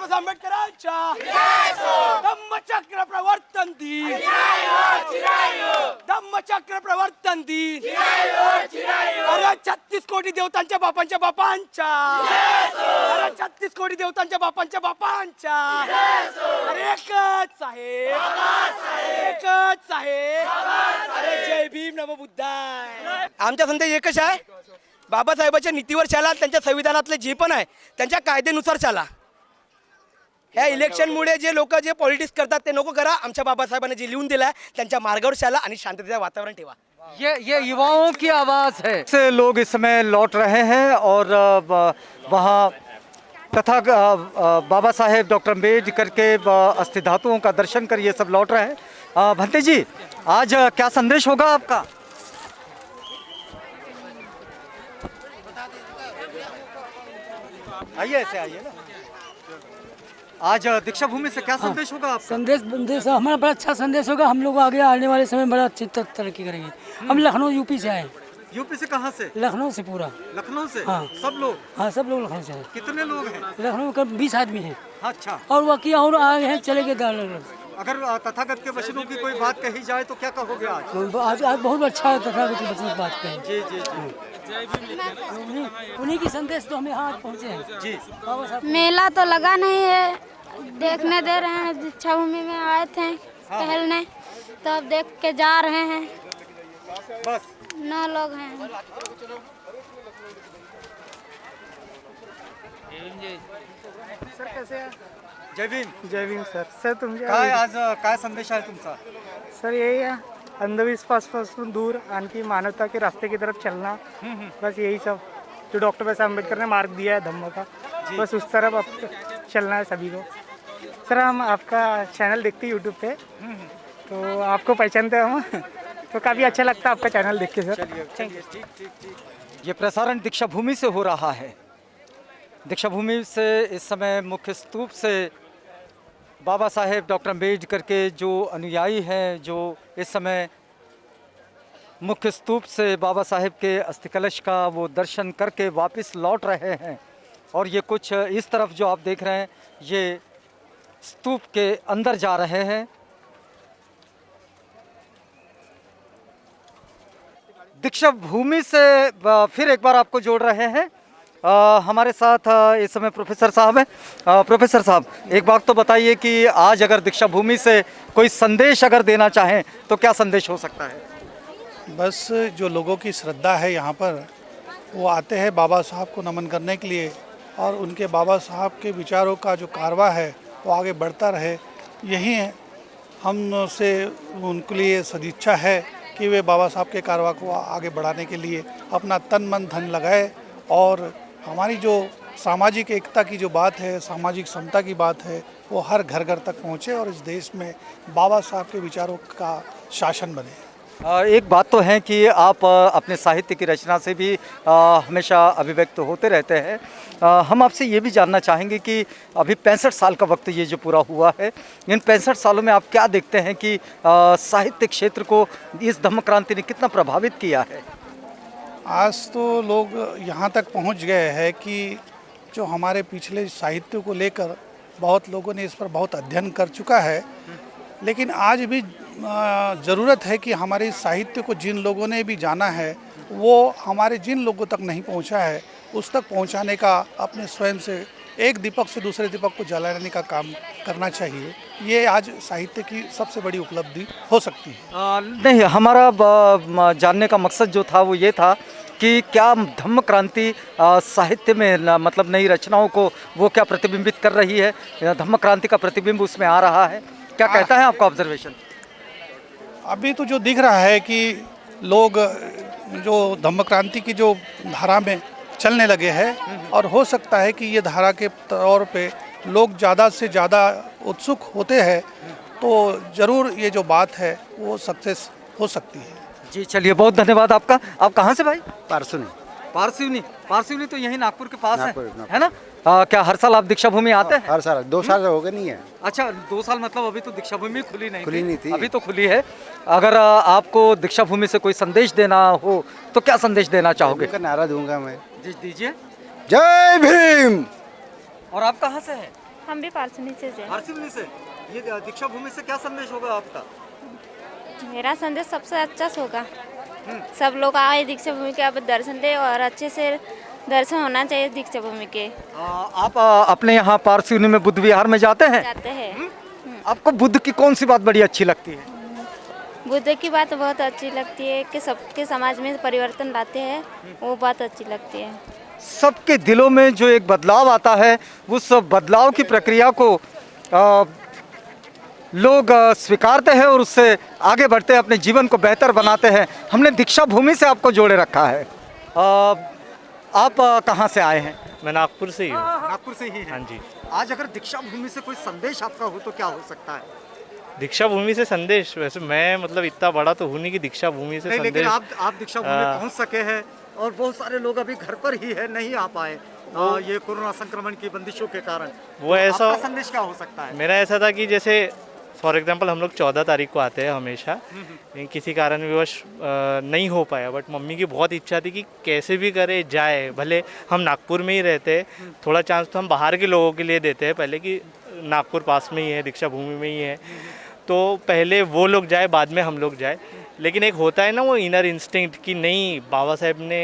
बाबासाहेब आंबेडकरांच्या धम्मचक्र प्रवर्तन दिन, धम्मचक्र प्रवर्तन दिन। अरे 36 कोटी देवतांच्या बापांच्या बापांच्या, अरे 36 कोटी देवतांच्या बापांच्या बापांच्या। अरे एकच आहे, एकच आहे। अरे जय भीम नमो बुद्धाय। आमचा संदेश एकच आहे, बाबासाहेबांच्या नीतीवर चाला, त्यांच्या संविधानातले जे पण आहे त्यांच्या कायद्यानुसार चाला। ह्या इलेक्शनमुळे जे लोक जे पॉलिटिक्स करतात ते नको करा। आमच्या बाबासाहेबांनी जे लिहून दिलं आहे त्यांच्या मार्गावर चाला आणि शांततेचं वातावरण ठेवा। ये युवाओं की आवाज़ है। से लोग इस समय लौट रहे हैं और वहाँ तथा बाबा साहेब डॉक्टर अम्बेडकर के अस्थि धातुओं का दर्शन कर ये सब लौट रहे हैं। भंते जी, आज क्या संदेश होगा आपका? आइए, ऐसे आइए ना। आज दीक्षा भूमि से क्या संदेश होगा आपका? संदेश हमारा बड़ा अच्छा संदेश होगा। हम लोग आगे आने वाले समय में बड़ा अच्छी तरक्की करेंगे। हम लखनऊ यूपी से आए। यूपी से कहाँ से? लखनऊ से पूरा। लखनऊ से? हाँ। सब लोग? हाँ, सब लोग लखनऊ से हैं। कितने लोग हैं? लखनऊ का 20 आदमी हैं। अच्छा। और बाकी और आगे हैं, चले गए अगर तथागत के वचनों की कोई बात कही जाए तो क्या कहोगे आज? आज बहुत अच्छा है तथागत के वचन की बात कहें। जी जी जी। उन्हीं की संदेश तो हमें यहाँ पहुँचे हैं। जी। मेला तो लगा नहीं है, देखने दे रहे हैं। दीक्षा भूमि में आए थे टहलने, तो अब देख के जा रहे हैं। बस 9 लोग हैं। सर कैसे आहे? जय भीम। जय भीम सर। सर तुमच्या काय आज काय संदेश आहे तुमचा? सर यही है, अंधविश्वास दूर, आणखी मानवता के रास्ते की तरफ चलना। बस यही सब जो डॉक्टर बाबा अम्बेडकर ने मार्ग दिया है धम्म का, बस उस तरफ अब चलना है सभी को। सर हम आपका चैनल देखते हैं यूट्यूब पे, तो आपको पहचानते हैं हम, तो काफ़ी अच्छा लगता है आपका चैनल देख के सर। Thank you. ये प्रसारण दीक्षा भूमि से हो रहा है। दीक्षा भूमि से इस समय मुख्य स्तूप से बाबा साहेब डॉक्टर अम्बेडकर के जो अनुयायी हैं, जो इस समय मुख्य स्तूप से बाबा साहेब के अस्थि कलश का वो दर्शन करके वापस लौट रहे हैं। और ये कुछ इस तरफ जो आप देख रहे हैं, ये स्तूप के अंदर जा रहे हैं। दीक्षा भूमि से फिर एक बार आपको जोड़ रहे हैं। हमारे साथ इस समय प्रोफेसर साहब हैं। प्रोफेसर साहब, एक बात तो बताइए कि आज अगर दीक्षा भूमि से कोई संदेश अगर देना चाहें तो क्या संदेश हो सकता है? बस जो लोगों की श्रद्धा है यहाँ पर, वो आते हैं बाबा साहब को नमन करने के लिए, और उनके बाबा साहब के विचारों का जो कारवा है वो आगे बढ़ता रहे। यही है हम से उनके लिए सदिच्छा है कि वे बाबा साहब के कारवा को आगे बढ़ाने के लिए अपना तन मन धन लगाए, और हमारी जो सामाजिक एकता की जो बात है, सामाजिक समता की बात है, वो हर घर घर तक पहुँचे और इस देश में बाबा साहब के विचारों का शासन बने। एक बात तो है कि आप अपने साहित्य की रचना से भी हमेशा अभिव्यक्त होते रहते हैं। हम आपसे ये भी जानना चाहेंगे कि अभी 65 साल का वक्त ये जो पूरा हुआ है, इन 65 सालों में आप क्या देखते हैं कि साहित्य क्षेत्र को इस धम्म क्रांति ने कितना प्रभावित किया है? आज तो लोग यहाँ तक पहुँच गए हैं कि जो हमारे पिछले साहित्य को लेकर बहुत लोगों ने इस पर बहुत अध्ययन कर चुका है, लेकिन आज भी ज़रूरत है कि हमारे साहित्य को जिन लोगों ने भी जाना है, वो हमारे जिन लोगों तक नहीं पहुंचा है उस तक पहुंचाने का अपने स्वयं से एक दीपक से दूसरे दीपक को जलाने का काम करना चाहिए। ये आज साहित्य की सबसे बड़ी उपलब्धि हो सकती है। नहीं, हमारा जानने का मकसद जो था वो ये था कि क्या धम्म क्रांति साहित्य में मतलब नई रचनाओं को वो क्या प्रतिबिंबित कर रही है? धम्म क्रांति का प्रतिबिंब उसमें आ रहा है? क्या कहता है आपका ऑब्जर्वेशन? अभी तो जो दिख रहा है कि लोग जो धम्म क्रांति की जो धारा में चलने लगे हैं, और हो सकता है कि ये धारा के तौर पे लोग ज़्यादा से ज़्यादा उत्सुक होते हैं, तो ज़रूर ये जो बात है वो सक्सेस हो सकती है। जी चलिए, बहुत धन्यवाद आपका। आप कहाँ से भाई? पारसुनी। पारसिवनी? पारसिवनी तो यहीं नागपुर के पास नागपुर, है ना? क्या हर साल आप दीक्षा भूमि आते हैं? हर साल 2 साल हो गए नहीं है। अच्छा, 2 साल मतलब अभी तो दीक्षा भूमि खुली नहीं थी। अभी तो खुली है। अगर आपको दीक्षा भूमि से कोई संदेश देना हो तो क्या संदेश देना चाहोगे? नारा दूंगा मैं। जी दीजिए। जय भीम। और आप कहाँ से हैं? हम भी पार्सनी से हैं। पारसिवनी से। ये दीक्षा भूमि से क्या संदेश होगा आपका? मेरा संदेश सबसे अच्छा होगा, सब लोग आए दीक्षा भूमि के, अब दर्शन दे और अच्छे से दर्शन होना चाहिए दीक्षा भूमि के। आप अपने यहाँ पारसिवनी में बुद्ध विहार में जाते हैं? जाते हैं। आपको बुद्ध की कौन सी बात बड़ी अच्छी लगती है? बुद्ध की बात बहुत अच्छी लगती है कि सबके समाज में परिवर्तन लाते हैं, वो बात अच्छी लगती है। सबके दिलों में जो एक बदलाव आता है, उस बदलाव की प्रक्रिया को लोग स्वीकारते हैं और उससे आगे बढ़ते हैं, अपने जीवन को बेहतर बनाते हैं। हमने दीक्षा भूमि से आपको जोड़े रखा है। आप कहाँ से आए हैं? मैं नागपुर से ही हूँ। नागपुर से ही हैं। हाँ जी। आज अगर दीक्षा भूमि से कोई संदेश आपका हो तो क्या हो सकता है? दीक्षा भूमि से संदेश, वैसे मैं मतलब इतना बड़ा तो हूँ नहीं कि दीक्षा भूमि से नहीं, संदेश। लेकिन आप दीक्षा भूमि पहुंच सके हैं और बहुत सारे लोग अभी घर पर ही है, नहीं आ पाए ये कोरोना संक्रमण की बंदिशों के कारण। वो ऐसा आपका संदेश क्या हो सकता है? मेरा ऐसा था कि जैसे फॉर एग्जांपल हम लोग 14 तारीख को आते हैं हमेशा, लेकिन किसी कारणवश नहीं हो पाया, बट मम्मी की बहुत इच्छा थी कि कैसे भी करे जाए, भले हम नागपुर में ही रहते हैं, थोड़ा चांस तो हम बाहर के लोगों के लिए देते हैं पहले कि नागपुर पास में ही है, दीक्षा भूमि में ही है, तो पहले वो लोग जाए बाद में हम लोग जाए। लेकिन एक होता है ना वो इनर इंस्टिंक्ट कि नहीं, बाबा साहेब ने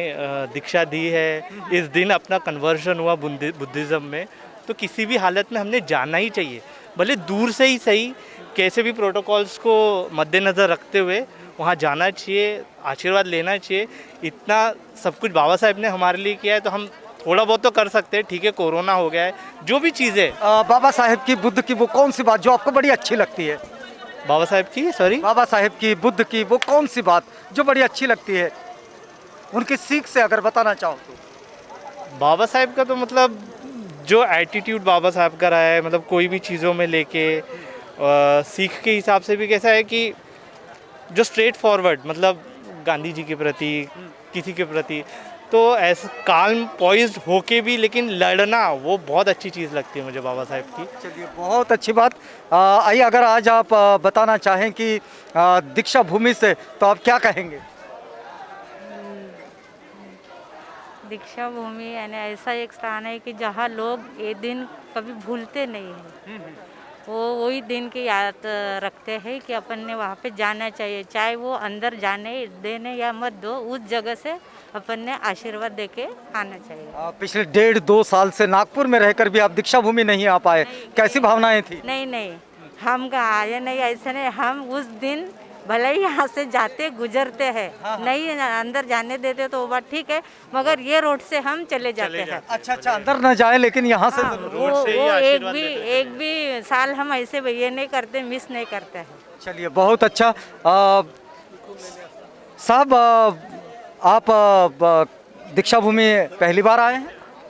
दीक्षा दी है, इस दिन अपना कन्वर्जन हुआ बुद्धिज़्म में, तो किसी भी हालत में हमने जाना ही चाहिए, भले दूर से ही सही, कैसे भी प्रोटोकॉल्स को मद्देनज़र रखते हुए वहाँ जाना चाहिए, आशीर्वाद लेना चाहिए। इतना सब कुछ बाबा साहेब ने हमारे लिए किया है, तो हम थोड़ा बहुत तो कर सकते हैं। ठीक है, कोरोना हो गया है, जो भी चीज़ें। बाबा साहेब की, बुद्ध की वो कौन सी बात जो आपको बड़ी अच्छी लगती है? बाबा साहेब की, सॉरी, बाबा साहेब की, बुद्ध की वो कौन सी बात जो बड़ी अच्छी लगती है, उनकी सीख से अगर बताना चाहो तो? बाबा साहेब का तो मतलब जो एटीट्यूड बाबा साहब का रहा है, मतलब कोई भी चीज़ों में लेके सीख के हिसाब से भी कैसा है कि जो स्ट्रेट फॉरवर्ड, मतलब गांधी जी के प्रति, किसी के प्रति, तो ऐसा काल्म पॉइज्ड होके भी लेकिन लड़ना, वो बहुत अच्छी चीज़ लगती है मुझे बाबा साहेब की। चलिए, बहुत अच्छी बात। आइए, अगर आज आप बताना चाहें कि दीक्षा भूमि से, तो आप क्या कहेंगे? दीक्षा भूमि यानी ऐसा एक स्थान है कि जहाँ लोग ये दिन कभी भूलते नहीं हैं, वो वही दिन की याद रखते हैं कि अपन ने वहाँ पे जाना चाहिए, चाहे वो अंदर जाने देने या मत दो, उस जगह से अपन ने आशीर्वाद देके आना चाहिए। पिछले 1.5-2 साल से नागपुर में रहकर भी आप दीक्षा भूमि नहीं आ पाए, कैसी भावनाएं थी? नहीं, हम आए नहीं, ऐसे नहीं, हम उस दिन भले ही यहाँ से जाते गुजरते हैं, नहीं अंदर जाने देते तो वो बात ठीक है, मगर ये रोड से हम चले जाते हैं। अच्छा, अंदर न जाए लेकिन यहाँ से वो एक भी साल हम ऐसे ये नहीं करते, मिस नहीं करते हैं। चलिए, बहुत अच्छा। साहब, आप दीक्षा भूमि पहली बार आए हैं?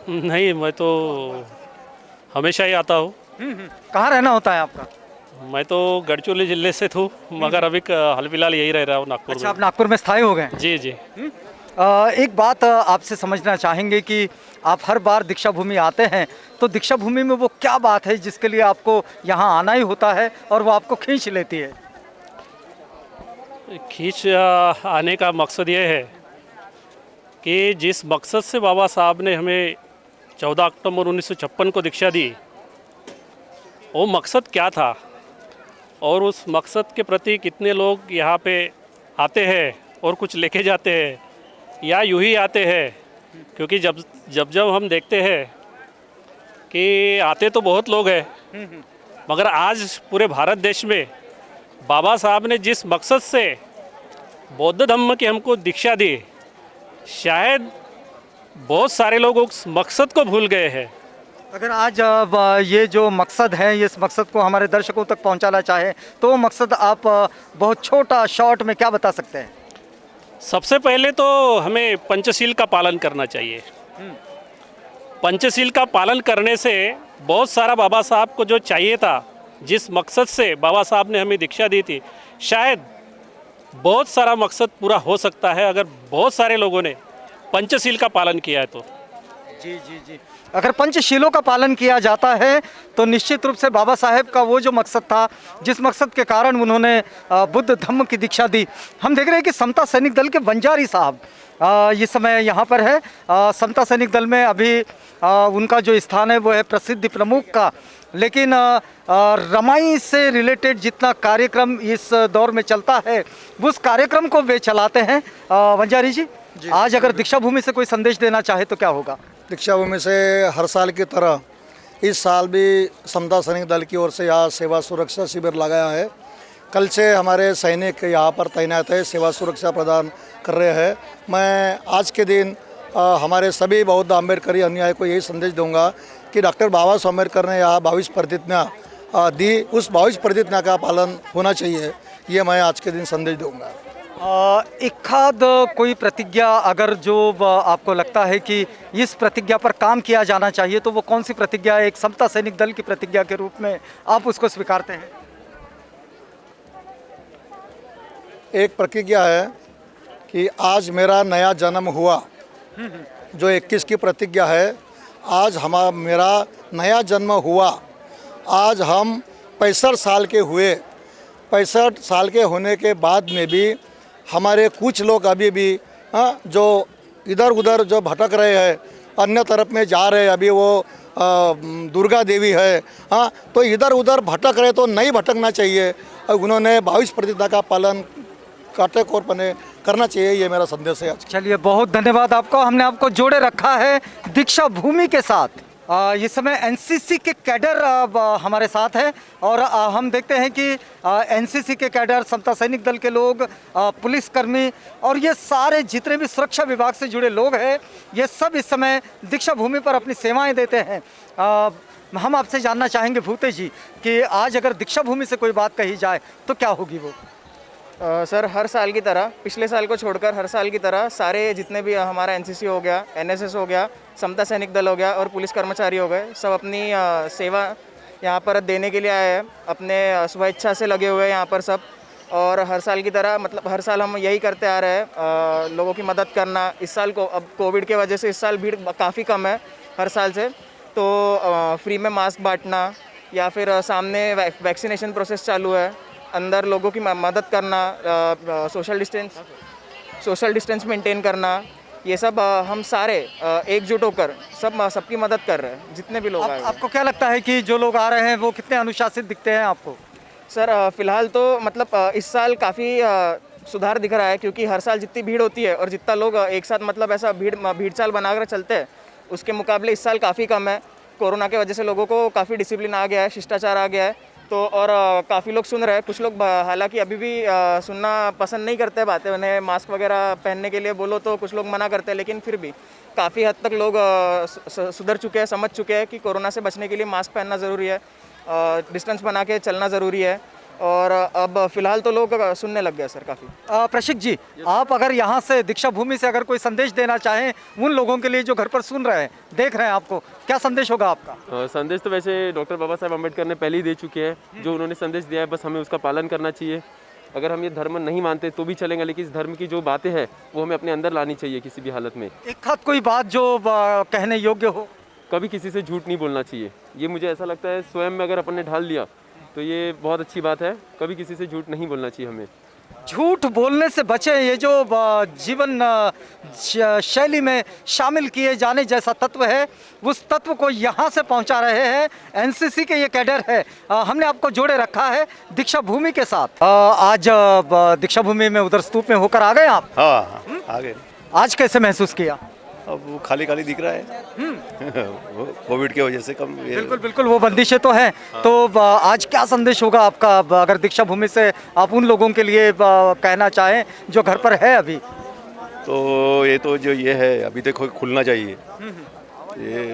नहीं, मैं तो हमेशा ही आता हूँ। कहाँ रहना होता है आपका? मैं तो गढ़चिरौली जिले से हूँ, मगर अभी हाल फिलहाल यही रह रहा हूँ नागपुर में। अच्छा, आप नागपुर में स्थायी हो गए? जी। एक बात आपसे समझना चाहेंगे कि आप हर बार दीक्षा भूमि आते हैं, तो दीक्षा भूमि में वो क्या बात है जिसके लिए आपको यहाँ आना ही होता है और वो आपको खींच लेती है? खींच आने का मकसद ये है कि जिस मकसद से बाबा साहब ने हमें 14 अक्टूबर 1956 को दीक्षा दी, वो मकसद क्या था और उस मकसद के प्रति कितने लोग यहाँ पे आते हैं और कुछ लेके जाते हैं या यूँ ही आते हैं, क्योंकि जब हम देखते हैं कि आते तो बहुत लोग हैं, मगर आज पूरे भारत देश में बाबा साहब ने जिस मकसद से बौद्ध धम्म की हमको दीक्षा दी, शायद बहुत सारे लोग उस मकसद को भूल गए हैं। अगर आज ये जो मकसद है, इस मकसद को हमारे दर्शकों तक पहुंचाना चाहे, तो वो मकसद आप बहुत छोटा शॉर्ट में क्या बता सकते हैं? सबसे पहले तो हमें पंचशील का पालन करना चाहिए। पंचशील का पालन करने से बहुत सारा बाबा साहब को जो चाहिए था, जिस मकसद से बाबा साहब ने हमें दीक्षा दी थी, शायद बहुत सारा मकसद पूरा हो सकता है अगर बहुत सारे लोगों ने पंचशील का पालन किया है तो। जी। अगर पंचशीलों का पालन किया जाता है तो निश्चित रूप से बाबा साहेब का वो जो मकसद था, जिस मकसद के कारण उन्होंने बुद्ध धम्म की दीक्षा दी। हम देख रहे हैं कि समता सैनिक दल के वंजारी साहब इस समय यहाँ पर है। समता सैनिक दल में अभी उनका जो स्थान है वो है प्रसिद्ध प्रमुख का, लेकिन रमाई से रिलेटेड जितना कार्यक्रम इस दौर में चलता है उस कार्यक्रम को वे चलाते हैं। वंजारी जी, आज अगर दीक्षा भूमि से कोई संदेश देना चाहे तो क्या होगा? दीक्षा भूमि से हर साल की तरह इस साल भी समता सैनिक दल की ओर से यहाँ सेवा सुरक्षा शिविर लगाया है। कल से हमारे सैनिक यहाँ पर तैनात है, सेवा सुरक्षा प्रदान कर रहे हैं। मैं आज के दिन हमारे सभी बौद्ध अम्बेडकरी अनुयायी को यही संदेश दूंगा कि डॉक्टर बाबा साहब अम्बेडकर ने यहाँ 22 प्रतिज्ञा दी, उस 22 प्रतिज्ञा का पालन होना चाहिए, ये मैं आज के दिन संदेश दूंगा। एक आध कोई प्रतिज्ञा अगर जो आपको लगता है कि इस प्रतिज्ञा पर काम किया जाना चाहिए तो वो कौन सी प्रतिज्ञा है, एक समता सैनिक दल की प्रतिज्ञा के रूप में आप उसको स्वीकारते हैं? एक प्रतिज्ञा है कि आज मेरा नया जन्म हुआ, जो 21 की प्रतिज्ञा है। आज मेरा नया जन्म हुआ, आज हम 65 साल के हुए। 65 साल के होने के बाद में भी हमारे कुछ लोग अभी भी जो इधर उधर जो भटक रहे हैं, अन्य तरफ में जा रहे हैं, अभी वो दुर्गा देवी है, तो इधर उधर भटक रहे तो नहीं भटकना चाहिए। उन्होंने 22 प्रतिज्ञा का पालन काटेकोरपने करना चाहिए, ये मेरा संदेश है आज। चलिए, बहुत धन्यवाद आपको। हमने आपको जोड़े रखा है दीक्षा भूमि के साथ। इस समय एनसीसी के कैडर हमारे साथ है और हम देखते हैं कि एनसीसी के कैडर, समता सैनिक दल के लोग, पुलिसकर्मी और ये सारे जितने भी सुरक्षा विभाग से जुड़े लोग हैं, ये सब इस समय दीक्षा भूमि पर अपनी सेवाएं देते हैं। हम आपसे जानना चाहेंगे भूते जी कि आज अगर दीक्षा भूमि से कोई बात कही जाए तो क्या होगी वो? सर, हर साल की तरह, पिछले साल को छोड़कर हर साल की तरह सारे जितने भी हमारा एनसीसी हो गया, एनएसएस हो गया, समता सैनिक दल हो गया और पुलिस कर्मचारी हो गए, सब अपनी सेवा यहाँ पर देने के लिए आए हैं, अपने स्वेच्छा से लगे हुए हैं यहाँ पर सब। और हर साल की तरह, मतलब हर साल हम यही करते आ रहे हैं, लोगों की मदद करना। इस साल को अब कोविड के वजह से इस साल भीड़ काफ़ी कम है हर साल से, तो फ्री में मास्क बांटना या फिर सामने वैक्सीनेशन प्रोसेस चालू है, अंदर लोगों की मदद करना, सोशल डिस्टेंस मेंटेन करना, ये सब हम सारे एकजुट होकर सबकी मदद कर रहे हैं, जितने भी लोग आए हैं। आपको क्या लगता है कि जो लोग आ रहे हैं वो कितने अनुशासित दिखते हैं आपको? सर, फिलहाल तो मतलब इस साल काफ़ी सुधार दिख रहा है, क्योंकि हर साल जितनी भीड़ होती है और जितना लोग एक साथ मतलब ऐसा भीड़ चाल बनाकर चलते हैं, उसके मुकाबले इस साल काफ़ी कम है। कोरोना के वजह से लोगों को काफ़ी डिसिप्लिन आ गया है, शिष्टाचार आ गया है, तो और काफ़ी लोग सुन रहे हैं। कुछ लोग हालांकि अभी भी सुनना पसंद नहीं करते बातें, उन्हें मास्क वगैरह पहनने के लिए बोलो तो कुछ लोग मना करते हैं, लेकिन फिर भी काफ़ी हद तक लोग सुधर चुके हैं, समझ चुके हैं कि कोरोना से बचने के लिए मास्क पहनना ज़रूरी है, डिस्टेंस बना के चलना ज़रूरी है, और अब फिलहाल तो लोग सुनने लग गए सर काफ़ी। प्रशिक जी, आप अगर यहाँ से दीक्षा भूमि से अगर कोई संदेश देना चाहें उन लोगों के लिए जो घर पर सुन रहे हैं, देख रहे हैं आपको, क्या संदेश होगा आपका? संदेश तो वैसे डॉक्टर बाबा साहेब अम्बेडकर ने पहले ही दे चुके हैं, जो उन्होंने संदेश दिया है, बस हमें उसका पालन करना चाहिए। अगर हम ये धर्म नहीं मानते तो भी चलेंगे, लेकिन इस धर्म की जो बातें हैं वो हमें अपने अंदर लानी चाहिए किसी भी हालत में। एक हाथ कोई बात जो कहने योग्य हो? कभी किसी से झूठ नहीं बोलना चाहिए, ये मुझे ऐसा लगता है स्वयं में अगर अपन ने ढाल लिया तो ये बहुत अच्छी बात है। कभी किसी से झूठ नहीं बोलना चाहिए हमें। झूठ बोलने से बचे, ये जो जीवन शैली में शामिल किए जाने जैसा तत्व है, उस तत्व को यहाँ से पहुँचा रहे हैं एनसीसी के ये कैडर है। हमने आपको जोड़े रखा है दीक्षा भूमि के साथ। आज दीक्षा भूमि में उधर स्तूप में होकर आ गए आप? हाँ, आ गए। आज कैसे महसूस किया? अब वो खाली खाली दिख रहा है वो कोविड की वजह से कम। बिल्कुल बिल्कुल, वो बंदिशें तो हैं। तो आज क्या संदेश होगा आपका अगर दीक्षा भूमि से आप उन लोगों के लिए कहना चाहें जो घर पर है अभी? तो ये तो जो ये है अभी देखो खुलना चाहिए, ये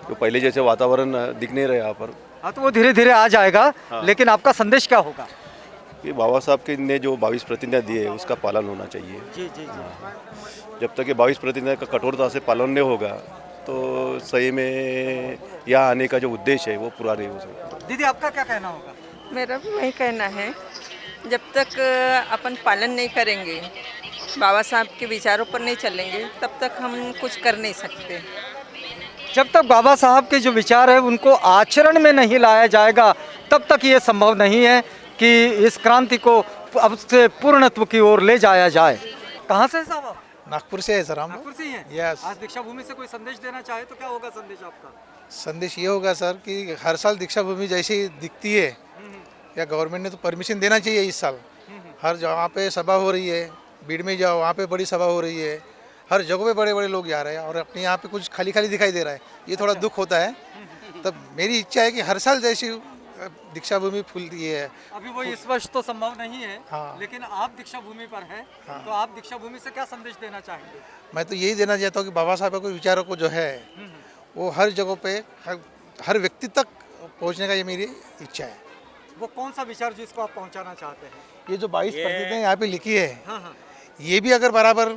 जो पहले जैसे वातावरण दिख नहीं रहा यहाँ पर। हाँ, तो वो धीरे धीरे आ जाएगा। हाँ। लेकिन आपका संदेश क्या होगा? कि बाबा साहब के ने जो 22 प्रतिज्ञा दी है उसका पालन होना चाहिए। जी जी। जब तक ये 22 प्रतिज्ञा का कठोरता से पालन नहीं होगा तो सही में यहाँ आने का जो उद्देश्य है वो पूरा नहीं हो सकता। दीदी, आपका क्या कहना होगा? मेरा भी वही कहना है, जब तक अपन पालन नहीं करेंगे, बाबा साहब के विचारों पर नहीं चलेंगे, तब तक हम कुछ कर नहीं सकते। जब तक बाबा साहब के जो विचार है उनको आचरण में नहीं लाया जाएगा तब तक ये संभव नहीं है कि इस क्रांति को अब से पूर्णत्व की ओर ले जाया जाए। कहाँ से साहब आप? नागपुर से है सर हम। नागपुर से ही हैं? यस। आज दीक्षा भूमि से कोई संदेश देना चाहे तो क्या होगा संदेश आपका? संदेश ये होगा सर कि हर साल दीक्षा भूमि जैसी दिखती है, या गवर्नमेंट ने तो परमिशन देना चाहिए इस साल। हर जगह पे सभा हो रही है, भीड़ में जाओ वहाँ पे बड़ी सभा हो रही है, हर जगह पे बड़े बड़े लोग जा रहे हैं और अपने यहाँ पे कुछ खाली खाली दिखाई दे रहा है, ये थोड़ा दुख होता है। तब मेरी इच्छा है कि हर साल जैसी दीक्षा भूमि फूलती है। अभी वो इस वर्ष तो संभव नहीं है, हाँ। लेकिन आप दीक्षा भूमि पर हैं, हाँ। तो आप दीक्षा भूमि से क्या संदेश देना चाहेंगे? मैं तो यही देना चाहता हूँ कि बाबा साहब के विचारों को जो है वो हर जगह पे हर व्यक्ति तक पहुँचने का ये मेरी इच्छा है। वो कौन सा विचार जिसको आप पहुंचाना चाहते हैं? ये जो 22 प्रतिज्ञा यहाँ पे लिखी है, हाँ हाँ। ये भी अगर बराबर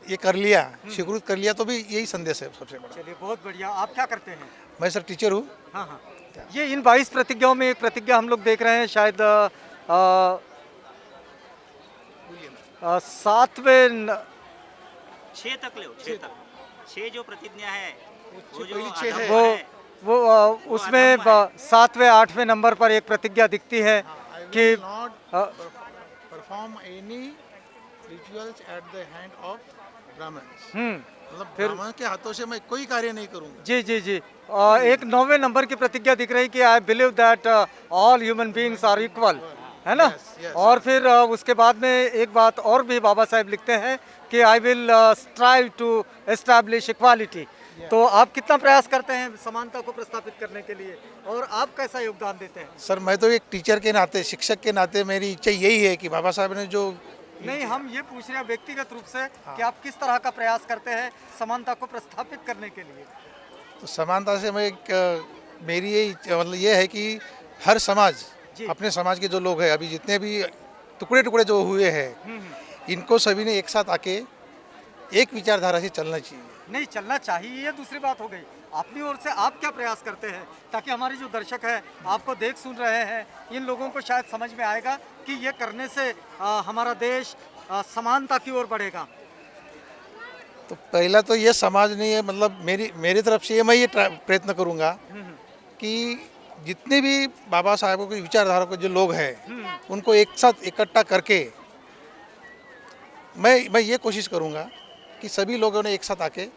ये कर लिया, स्वीकृत कर लिया, तो भी यही संदेश है सबसे बड़ा। चलिए बहुत बढ़िया। आप क्या करते हैं? मैं सर टीचर हूँ। हाँ हाँ। ये इन 22 प्रतिज्ञाओं में एक प्रतिज्ञा हम लोग देख रहे हैं, शायद 7वें 6 तक ले 6 तक 6 जो प्रतिज्ञा है वो जो पहली 6 है वो उसमें 7वें 8वें नंबर पर एक प्रतिज्ञा दिखती है कि perform any rituals at the hand of Brahmins. मतलब ब्राह्मण के हाथों से मैं कोई कार्य नहीं करूँगा। जी जी जी। एक 9वें नंबर की प्रतिज्ञा दिख रही कि I believe that all human beings are equal, है ना? और फिर उसके बाद में एक बात और भी बाबा साहब लिखते हैं कि I will strive to establish equality. तो आप कितना प्रयास करते हैं समानता को प्रस्थापित करने के लिए, और आप कैसा योगदान देते हैं? सर मैं तो एक टीचर के नाते, शिक्षक के नाते मेरी इच्छा यही है कि बाबा साहब ने जो नहीं, हम ये पूछ रहे हैं व्यक्तिगत रूप से कि आप किस तरह का प्रयास करते हैं समानता को प्रस्थापित करने के लिए? तो समानता से मैं मेरी ये मतलब ये है कि हर समाज, अपने समाज के जो लोग हैं, अभी जितने भी टुकड़े टुकड़े जो हुए हैं, इनको सभी ने एक साथ आके एक विचारधारा से चलना चाहिए। नहीं, चलना चाहिए ये दूसरी बात हो गई। अपनी ओर से आप क्या प्रयास करते हैं ताकि हमारे जो दर्शक हैं आपको देख सुन रहे हैं, इन लोगों को शायद समझ में आएगा कि ये करने से हमारा देश समानता की ओर बढ़ेगा? तो पहला तो ये समाज नहीं है, मतलब मेरी तरफ से मैं ये प्रयत्न करूँगा कि जितने भी बाबा साहबों के विचारधारा के जो लोग हैं उनको एक साथ इकट्ठा करके मैं ये कोशिश करूँगा कि सभी लोगों ने एक साथ आके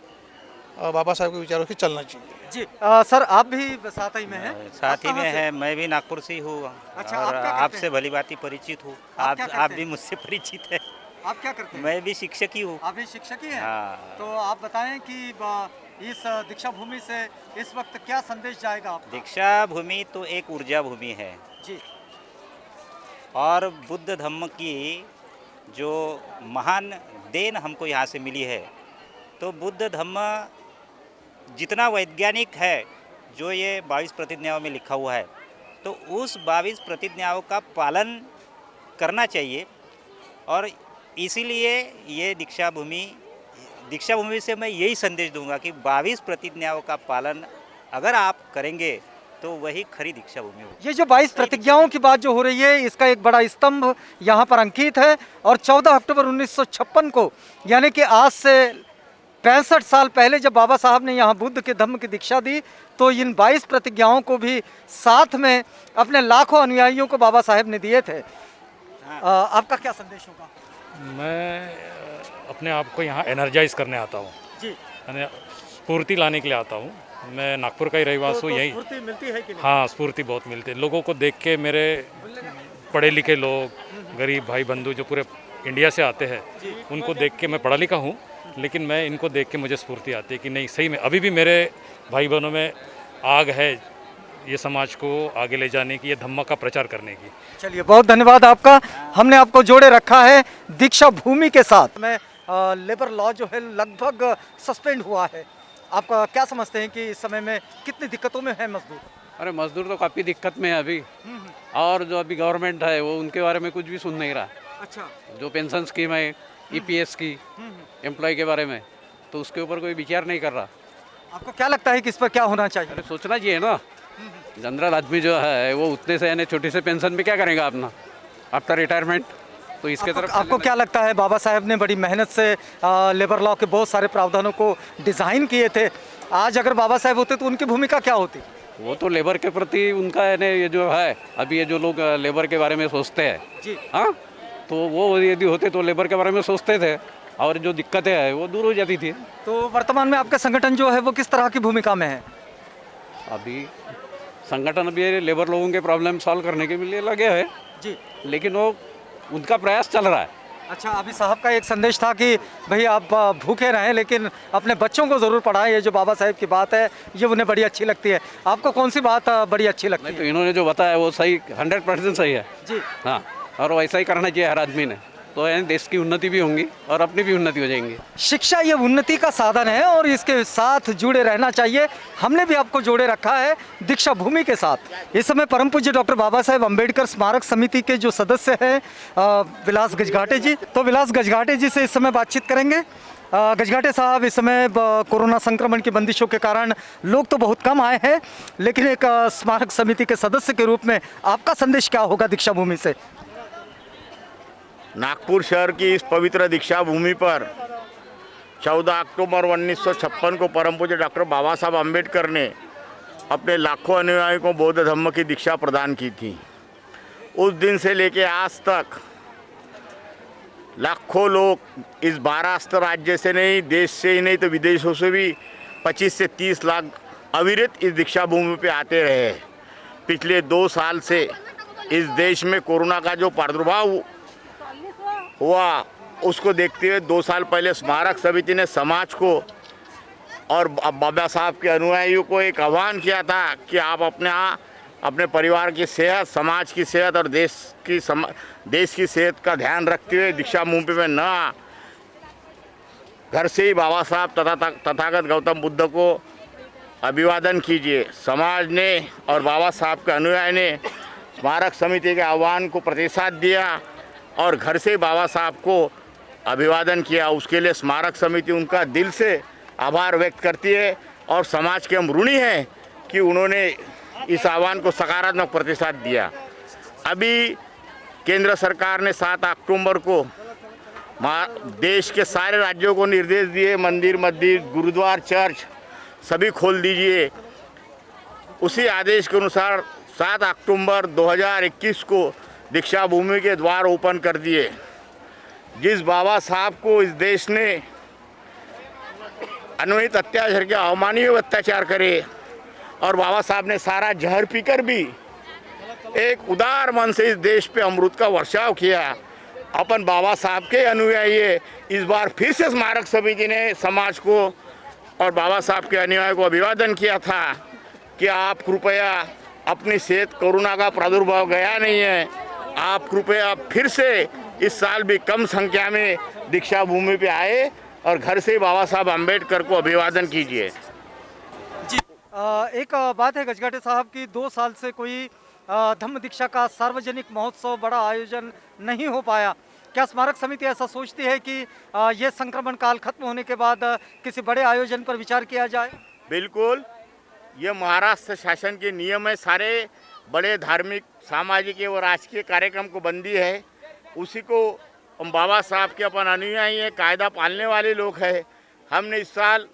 बाबा साहब के विचारों से चलना चाहिए। जी सर, आप भी साथ ही में हैं? साथ ही में है, मैं भी नागपुर से ही हूँ। अच्छा, और आप क्या करते आपसे भली भांति परिचित हूँ। आप भी मुझसे परिचित है। आप क्या करते हैं? मैं भी शिक्षक ही हूँ। आप भी शिक्षक ही हैं? हाँ। तो आप बताएं कि इस दीक्षा भूमि से इस वक्त क्या संदेश जाएगा आपका? दीक्षा भूमि तो एक ऊर्जा भूमि है जी, और बुद्ध धम्म की जो महान देन हमको यहाँ से मिली है, तो बुद्ध धम्म जितना वैज्ञानिक है जो ये 22 प्रतिज्ञाओं में लिखा हुआ है, तो उस 22 प्रतिज्ञाओं का पालन करना चाहिए। और इसीलिए ये दीक्षा भूमि से मैं यही संदेश दूंगा कि 22 प्रतिज्ञाओं का पालन अगर आप करेंगे तो वही खरी दीक्षा भूमि होगी। ये जो 22 प्रतिज्ञाओं की बात जो हो रही है, इसका एक बड़ा स्तंभ यहाँ पर अंकित है, और 14 अक्टूबर 1956 को, यानी कि आज से 65 साल पहले जब बाबा साहब ने यहाँ बुद्ध के धम्म की दीक्षा दी, तो इन 22 प्रतिज्ञाओं को भी साथ में अपने लाखों अनुयायियों को बाबा साहब ने दिए थे। आपका क्या संदेश होगा? मैं अपने आप को यहाँ एनर्जाइज करने आता हूँ जी, यानी स्फूर्ति लाने के लिए आता हूँ। मैं नागपुर का ही रहवासी हूँ। यहीं स्फूर्ति मिलती है कि नहीं? हाँ, स्फूर्ति बहुत मिलती है। लोगों को देख के, मेरे पढ़े लिखे लोग, गरीब भाई बंधु जो पूरे इंडिया से आते हैं, उनको देख के, मैं पढ़ा लिखा हूँ लेकिन मैं इनको देख के मुझे स्फूर्ति आती है कि नहीं, सही में अभी भी मेरे भाई बहनों में आग है ये समाज को आगे ले जाने की, ये धम्म का प्रचार करने की। चलिए, बहुत धन्यवाद आपका। हमने आपको जोड़े रखा है दीक्षा भूमि के साथ। में लेबर लॉ जो है लगभग सस्पेंड हुआ है, आप क्या समझते हैं कि इस समय में कितनी दिक्कतों में है मजदूर? अरे मजदूर तो काफ़ी दिक्कत में है अभी, और जो अभी गवर्नमेंट है वो उनके बारे में कुछ भी सुन नहीं रहा। अच्छा, जो पेंशन स्कीम है ईपीएस की, एम्प्लॉय के बारे में, तो उसके ऊपर कोई विचार नहीं कर रहा। आपको क्या लगता है कि इस पर क्या होना चाहिए? अरे सोचना चाहिए ना, जनरल आदमी जो है वो उतने से यानी छोटी से पेंशन में क्या करेगा अपना आफ्टर रिटायरमेंट, तो इसके तरफ आपको क्या लगता है? बाबा साहब ने बड़ी मेहनत से लेबर लॉ के बहुत सारे प्रावधानों को डिज़ाइन किए थे, आज अगर बाबा साहेब होते तो उनकी भूमिका क्या होती? वो तो लेबर के प्रति उनका है ना, ये जो है अभी ये जो लोग लेबर के बारे में सोचते हैं जी, हाँ, तो वो यदि होते तो लेबर के बारे में सोचते थे और जो दिक्कतें हैं वो दूर हो जाती थी। तो वर्तमान में आपका संगठन जो है वो किस तरह की भूमिका में है? अभी संगठन अभी लेबर लोगों के प्रॉब्लम सॉल्व करने के लिए लगे हैं जी, लेकिन वो उनका प्रयास चल रहा है। अच्छा, अभी साहब का एक संदेश था कि भाई आप भूखे रहें लेकिन अपने बच्चों को ज़रूर पढ़ाएं। ये जो बाबा साहेब की बात है ये उन्हें बड़ी अच्छी लगती है। आपको कौन सी बात बड़ी अच्छी लगती है? तो इन्होंने जो बताया वो सही 100% सही है जी, हाँ, और वैसा ही करना चाहिए हर आदमी ने, तो यानी देश की उन्नति भी होंगी और अपनी भी उन्नति हो जाएंगी। शिक्षा ये उन्नति का साधन है और इसके साथ जुड़े रहना चाहिए। हमने भी आपको जोड़े रखा है दीक्षा भूमि के साथ। इस समय परम पूज्य डॉक्टर बाबा साहेब अम्बेडकर स्मारक समिति के जो सदस्य हैं विलास गजघाटे जी, तो विलास गजघाटे जी से इस समय बातचीत करेंगे। गजघाटे साहब, इस समय कोरोना संक्रमण की बंदिशों के कारण लोग तो बहुत कम आए हैं, लेकिन एक स्मारक समिति के सदस्य के रूप में आपका संदेश क्या होगा दीक्षा भूमि से? नागपुर शहर की इस पवित्र दीक्षा भूमि पर 14 अक्टूबर 1956 को परम पूज्य डॉक्टर बाबा साहब अम्बेडकर ने अपने लाखों अनुयायियों को बौद्ध धर्म की दीक्षा प्रदान की थी। उस दिन से लेकर आज तक लाखों लोग इस महाराष्ट्र राज्य से नहीं, देश से ही नहीं तो विदेशों से भी 25 से 30 लाख अविरत इस दीक्षा भूमि पे आते रहे। पिछले 2 साल से इस देश में कोरोना का जो प्रादुर्भाव हुआ उसको देखते हुए 2 साल पहले स्मारक समिति ने समाज को और बाबा साहब के अनुयायियों को एक आह्वान किया था कि आप अपने परिवार की सेहत, समाज की सेहत और देश की सेहत का ध्यान रखते हुए दीक्षा भूमि में न घर से ही बाबा साहब तथागत गौतम बुद्ध को अभिवादन कीजिए। समाज ने और बाबा साहब के अनुयायी ने स्मारक समिति के आह्वान को प्रतिसाद दिया और घर से बाबा साहब को अभिवादन किया। उसके लिए स्मारक समिति उनका दिल से आभार व्यक्त करती है और समाज के हम ऋणी हैं कि उन्होंने इस आह्वान को सकारात्मक प्रतिसाद दिया। अभी केंद्र सरकार ने 7 अक्टूबर को देश के सारे राज्यों को निर्देश दिए, मंदिर मस्जिद गुरुद्वार चर्च सभी खोल दीजिए। उसी आदेश के अनुसार 7 अक्टूबर 2021 को दीक्षा भूमि के द्वार ओपन कर दिए। जिस बाबा साहब को इस देश ने अनवहित अत्याचार के अवमाननीय अत्याचार करे और बाबा साहब ने सारा जहर पीकर भी एक उदार मन से इस देश पे अमृत का वर्षाव किया। अपन बाबा साहब के अनुयायी इस बार फिर से स्मारक समिति ने समाज को और बाबा साहब के अनुयायी को अभिवादन किया था कि आप कृपया अपनी सेहत, कोरोना का प्रादुर्भाव गया नहीं है, आप कृपया फिर से इस साल भी कम संख्या में दीक्षा भूमि पे आए और घर से बाबा साहब अम्बेडकर को अभिवादन कीजिए। जी, एक बात है गजघाटे साहब की 2 साल से कोई धम्म दीक्षा का सार्वजनिक महोत्सव बड़ा आयोजन नहीं हो पाया। क्या स्मारक समिति ऐसा सोचती है कि ये संक्रमण काल खत्म होने के बाद किसी बड़े आयोजन पर विचार किया जाए? बिल्कुल, ये महाराष्ट्र शासन के नियम है। सारे बड़े धार्मिक, सामाजिक और राजकीय कार्यक्रम को बंदी है। उसी को हम बाबा साहब के अपन अनुयायी हैं, कायदा पालने वाले लोग हैं। हमने इस साल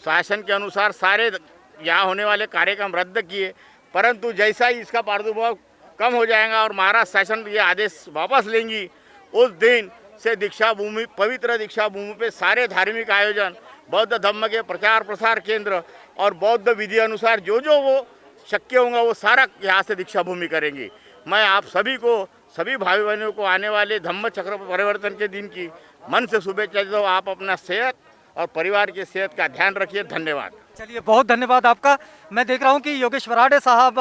शासन के अनुसार सारे यहाँ होने वाले कार्यक्रम रद्द किए, परंतु जैसा ही इसका प्रादुर्भाव कम हो जाएगा और महाराष्ट्र शासन ये आदेश वापस लेंगी, उस दिन से दीक्षा भूमि, पवित्र दीक्षा भूमि पे सारे धार्मिक आयोजन, बौद्ध धर्म के प्रचार प्रसार केंद्र और बौद्ध विधि अनुसार जो वो शक्य होगा वो सारा यहाँ से दीक्षा भूमि करेंगी। मैं आप सभी को, सभी भाई बहनों को आने वाले धम्म चक्र परिवर्तन के दिन की मन से शुभेच्छा देता हूँ। आप अपना सेहत और परिवार की सेहत का ध्यान रखिए। धन्यवाद। चलिए, बहुत धन्यवाद आपका। मैं देख रहा हूँ कि योगेश वराडे साहब,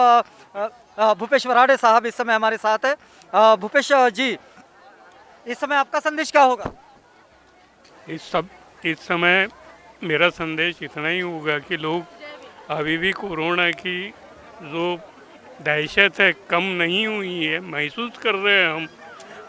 भूपेश वराडे साहब इस समय हमारे साथ है। भूपेश जी, इस समय आपका संदेश क्या होगा? इस समय मेरा संदेश इतना ही होगा कि लोग अभी भी कोरोना की जो दहशत है कम नहीं हुई है, महसूस कर रहे हैं हम।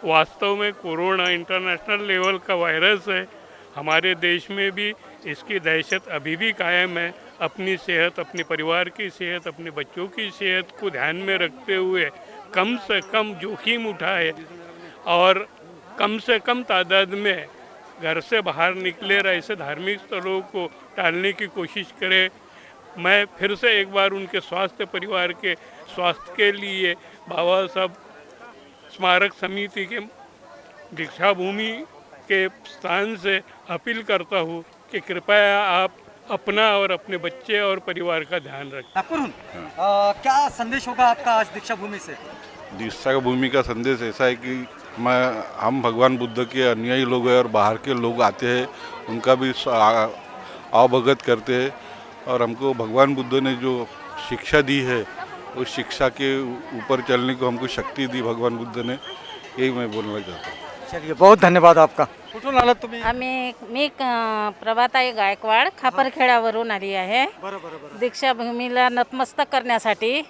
वास्तव में कोरोना इंटरनेशनल लेवल का वायरस है। हमारे देश में भी इसकी दहशत अभी भी कायम है। अपनी सेहत, अपने परिवार की सेहत, अपने बच्चों की सेहत को ध्यान में रखते हुए कम से कम जोखिम उठाए और कम से कम तादाद में घर से बाहर निकले, ऐसे धार्मिक स्थलों को टालने की कोशिश करें। मैं फिर से एक बार उनके स्वास्थ्य परिवार के स्वास्थ्य के लिए बाबा साहब स्मारक समिति के दीक्षा भूमि के स्थान से अपील करता हूँ कि कृपया आप अपना और अपने बच्चे और परिवार का ध्यान रखें। क्या संदेश होगा आपका आज दीक्षा भूमि से? दीक्षा भूमि का संदेश ऐसा है कि हम भगवान बुद्ध के अनुयायी लोग हैं और बाहर के लोग आते हैं, उनका भी अवगत करते हैं और हमको भगवान बुद्ध ने जो शिक्षा दी है उस शिक्षा के ऊपर चलने को हमको शक्ती दी भगवान बुद्ध ने, यही मैं बोलना चाहता हूँ। चलिए, बहुत धन्यवाद आपका. कुठून आलात तुम्ही? मी प्रभाताई गायकवाड खापरखेड्यावरून आली आहे दीक्षाभूमीला नतमस्तक करण्यासाठी.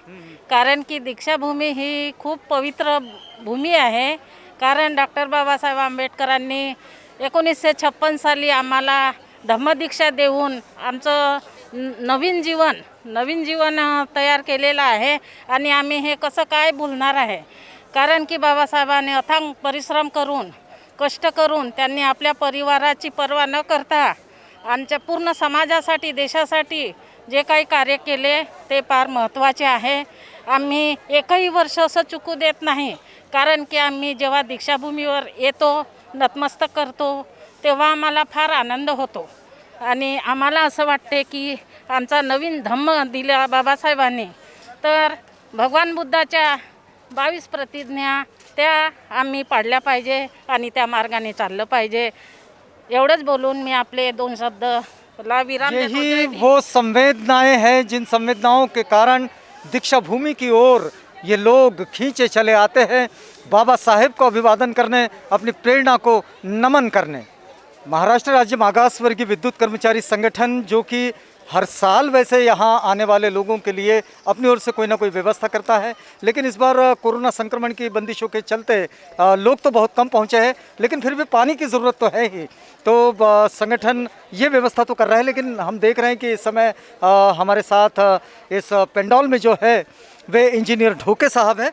कारण की दीक्षाभूमी ही खूप पवित्र भूमी आहे. कारण डॉक्टर बाबासाहेब आंबेडकरांनी 1956 साली आम्हाला धम्मदीक्षा देऊन आमचं नवीन जीवन तयार केलेलं आहे आणि आम्ही हे कसं काय भुलणार आहे. कारण की बाबासाहेबांनी अथांग परिश्रम करून कष्ट करून त्यांनी आपल्या परिवाराची पर्वा न करता आमच्या पूर्ण समाजासाठी देशासाठी जे काही कार्य केले ते फार महत्त्वाचे आहे. आम्ही एकही वर्ष असं चुकू देत नाही. कारण की आम्ही जेव्हा दीक्षाभूमीवर येतो नतमस्तक करतो तेव्हा आम्हाला फार आनंद होतो आणि आम्हाला असं वाटते की आमचा नवीन धम्म दिला बाबासाहेबांनी. तर भगवान बुद्धाच्या 22 प्रतिज्ञा त्या आम्ही पाळल्या पाहिजे आणि त्या मार्गाने चाललं पाहिजे. एवढंच बोलून मी आपले 2 शब्द ला विराम देतो. यही वो संवेदनाएं हैं जिन संवेदनाओं के कारण दीक्षा भूमि की ओर ये लोग खींचे चले आते हैं, बाबा साहेब को अभिवादन करने, अपनी प्रेरणा को नमन करने. महाराष्ट्र राज्य मागासवर्गीय विद्युत कर्मचारी संगठन जो कि हर साल वैसे यहाँ आने वाले लोगों के लिए अपनी ओर से कोई ना कोई व्यवस्था करता है, लेकिन इस बार कोरोना संक्रमण की बंदिशों के चलते लोग तो बहुत कम पहुँचे हैं, लेकिन फिर भी पानी की ज़रूरत तो है ही. तो संगठन ये व्यवस्था तो कर रहा है, लेकिन हम देख रहे हैं कि इस समय हमारे साथ इस पेंडॉल में जो है वे इंजीनियर ढोके साहब हैं.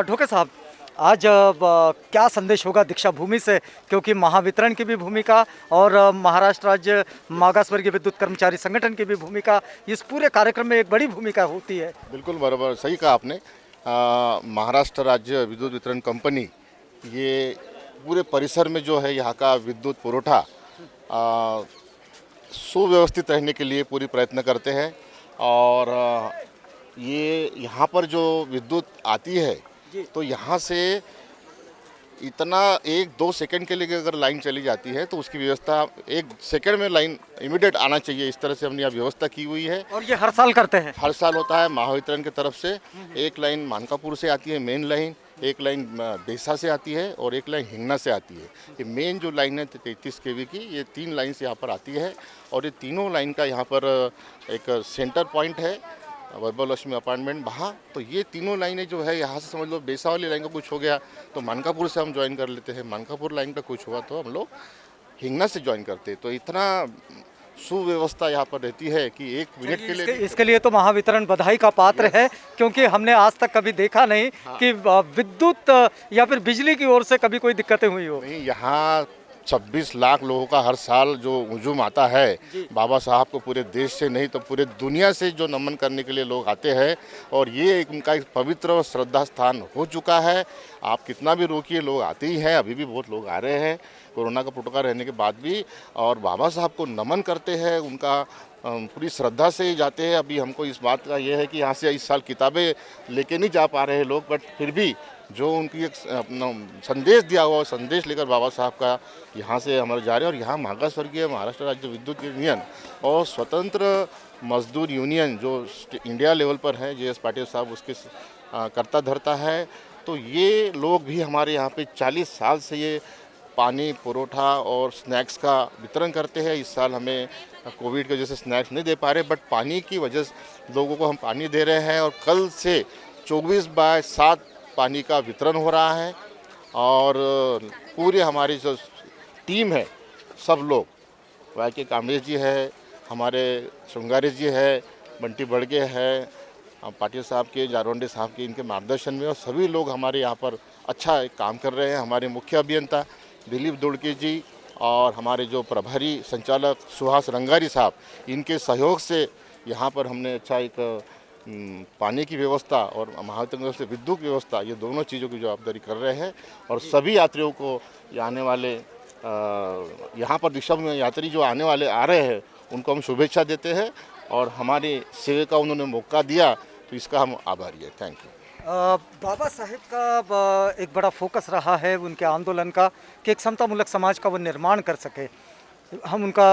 ढोके साहब, आज क्या संदेश होगा दीक्षा भूमि से, क्योंकि महावितरण की भी भूमिका और महाराष्ट्र राज्य मागासवर्गीय विद्युत कर्मचारी संगठन की भी भूमिका इस पूरे कार्यक्रम में एक बड़ी भूमिका होती है. बिल्कुल बराबर, सही कहा आपने. महाराष्ट्र राज्य विद्युत वितरण कंपनी ये पूरे परिसर में जो है यहाँ का विद्युत पुरवठा सुव्यवस्थित रहने के लिए पूरी प्रयत्न करते हैं. और ये यहाँ पर जो विद्युत आती है तो यहाँ से इतना 1-2 सेकंड के लिए अगर लाइन चली जाती है तो उसकी व्यवस्था 1 सेकंड में लाइन इमीडिएट आना चाहिए. इस तरह से हमने यहाँ व्यवस्था की हुई है. और ये हर साल करते हैं? हर साल होता है. महावितरण की तरफ से एक लाइन मानकापुर से आती है मेन लाइन, एक लाइन बेसा से आती है और एक लाइन हिंगना से आती है. ये मेन जो लाइन है 33 kV की, ये 3 लाइन से यहाँ पर आती है. और ये तीनों लाइन का यहाँ पर एक सेंटर पॉइंट है वैभव लक्ष्मी अपार्टमेंट वहाँ. तो ये तीनों लाइनें जो है यहाँ से समझ लो बेसा वाली लाइन का कुछ हो गया तो मानकापुर से हम ज्वाइन कर लेते हैं, मानकापुर लाइन का कुछ हुआ तो हम लोग हिंगना से ज्वाइन करते हैं. तो इतना सुव्यवस्था यहाँ पर रहती है कि 1 मिनट के लिए इसके लिए तो महावितरण बधाई का पात्र है, क्योंकि हमने आज तक कभी देखा नहीं कि विद्युत या फिर बिजली की ओर से कभी कोई दिक्कतें हुई हो. यहाँ 26 लाख लोगों का हर साल जो हुजूम आता है बाबा साहब को, पूरे देश से नहीं तो पूरे दुनिया से जो नमन करने के लिए लोग आते हैं. और ये उनका एक पवित्र और श्रद्धा स्थान हो चुका है. आप कितना भी रोकिए, लोग आते ही हैं. अभी भी बहुत लोग आ रहे हैं कोरोना का प्रोटोकॉल रहने के बाद भी, और बाबा साहब को नमन करते हैं. उनका पूरी श्रद्धा से जाते हैं. अभी हमको इस बात का ये है कि यहाँ से इस साल किताबें लेके नहीं जा पा रहे हैं लोग, बट फिर भी जो उनकी एक अपना संदेश दिया हुआ संदेश लेकर बाबा साहब का यहाँ से हमारे जा रहे हैं. और यहाँ मागासवर्गीय महाराष्ट्र राज्य विद्युत यूनियन और स्वतंत्र मजदूर यूनियन जो इंडिया लेवल पर है, JS पाटिल साहब उसके करता धरता है. तो ये लोग भी हमारे यहाँ पे 40 साल से ये पानी पुरोठा और स्नैक्स का वितरण करते हैं. इस साल हमें कोविड की वजह से स्नैक्स नहीं दे पा रहे, बट पानी की वजह से लोगों को हम पानी दे रहे हैं. और कल से 24/7 पानी का वितरण हो रहा है. और पूरे हमारी जो टीम है सब लोग, वाके कामरेज जी है, हमारे श्रृंगारी जी है, बंटी बड़गे है, पाटिल साहब के, जारवंडे साहब के, इनके मार्गदर्शन में और सभी लोग हमारे यहाँ पर अच्छा एक काम कर रहे हैं. हमारे मुख्य अभियंता दिलीप दुड़के जी और हमारे जो प्रभारी संचालक सुहास रंगारी साहब, इनके सहयोग से यहाँ पर हमने अच्छा एक पानी की व्यवस्था और महाविद्यालय से विद्युत व्यवस्था, ये दोनों चीज़ों की जवाबदारी कर रहे हैं। और सभी यात्रियों को आने वाले यहाँ पर दीक्षा भूमि यात्री जो आने वाले आ रहे हैं उनको हम शुभेच्छा देते हैं और हमारी सेवा का उन्होंने मौका दिया तो इसका हम आभारी है। Thank you. बाबा साहेब का एक बड़ा फोकस रहा है उनके आंदोलन का कि एक समतामूलक समाज का वो निर्माण कर सके। हम उनका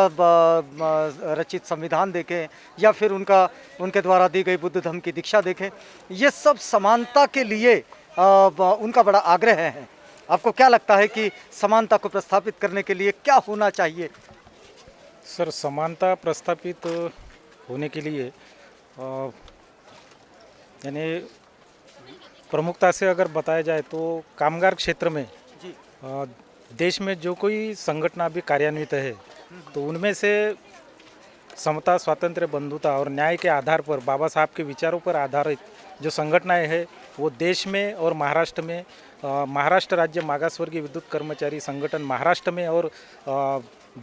रचित संविधान देखें या फिर उनके द्वारा दी गई बुद्ध धर्म की दीक्षा देखें, ये सब समानता के लिए उनका बड़ा आग्रह है। आपको क्या लगता है कि समानता को प्रस्थापित करने के लिए क्या होना चाहिए? सर, समानता प्रस्थापित होने के लिए यानी प्रमुखता से अगर बताया जाए तो कामगार क्षेत्र में देश में जो कोई संगठन अभी कार्यान्वित है तो उनमें से समता, स्वातंत्र्य, बंधुता और न्याय के आधार पर बाबा साहब के विचारों पर आधारित जो संगठनाएं हैं वो देश में और महाराष्ट्र में, महाराष्ट्र राज्य मागासवर्गीय विद्युत कर्मचारी संगठन महाराष्ट्र में और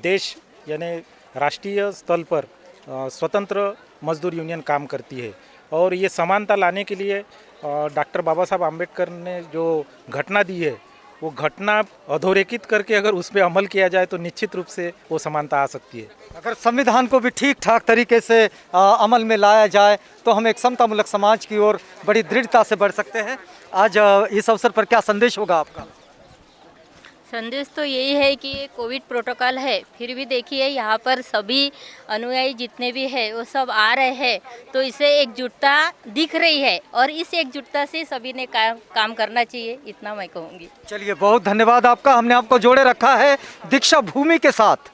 देश यानी राष्ट्रीय स्तर पर स्वतंत्र मजदूर यूनियन काम करती है। और ये समानता लाने के लिए डॉक्टर बाबा साहब आम्बेडकर ने जो घटना दी है वो घटना अधोरेखित करके अगर उस पर अमल किया जाए तो निश्चित रूप से वो समानता आ सकती है। अगर संविधान को भी ठीक ठाक तरीके से अमल में लाया जाए तो हम एक समतामूलक समाज की ओर बड़ी दृढ़ता से बढ़ सकते हैं। आज इस अवसर पर क्या संदेश होगा आपका? संदेश तो यही है कि ये कोविड प्रोटोकॉल है, फिर भी देखिए यहाँ पर सभी अनुयायी जितने भी हैं वो सब आ रहे हैं, तो इसे एकजुटता दिख रही है और इस एकजुटता से सभी ने काम करना चाहिए, इतना मैं कहूँगी। चलिए, बहुत धन्यवाद आपका। हमने आपको जोड़े रखा है दीक्षा भूमि के साथ।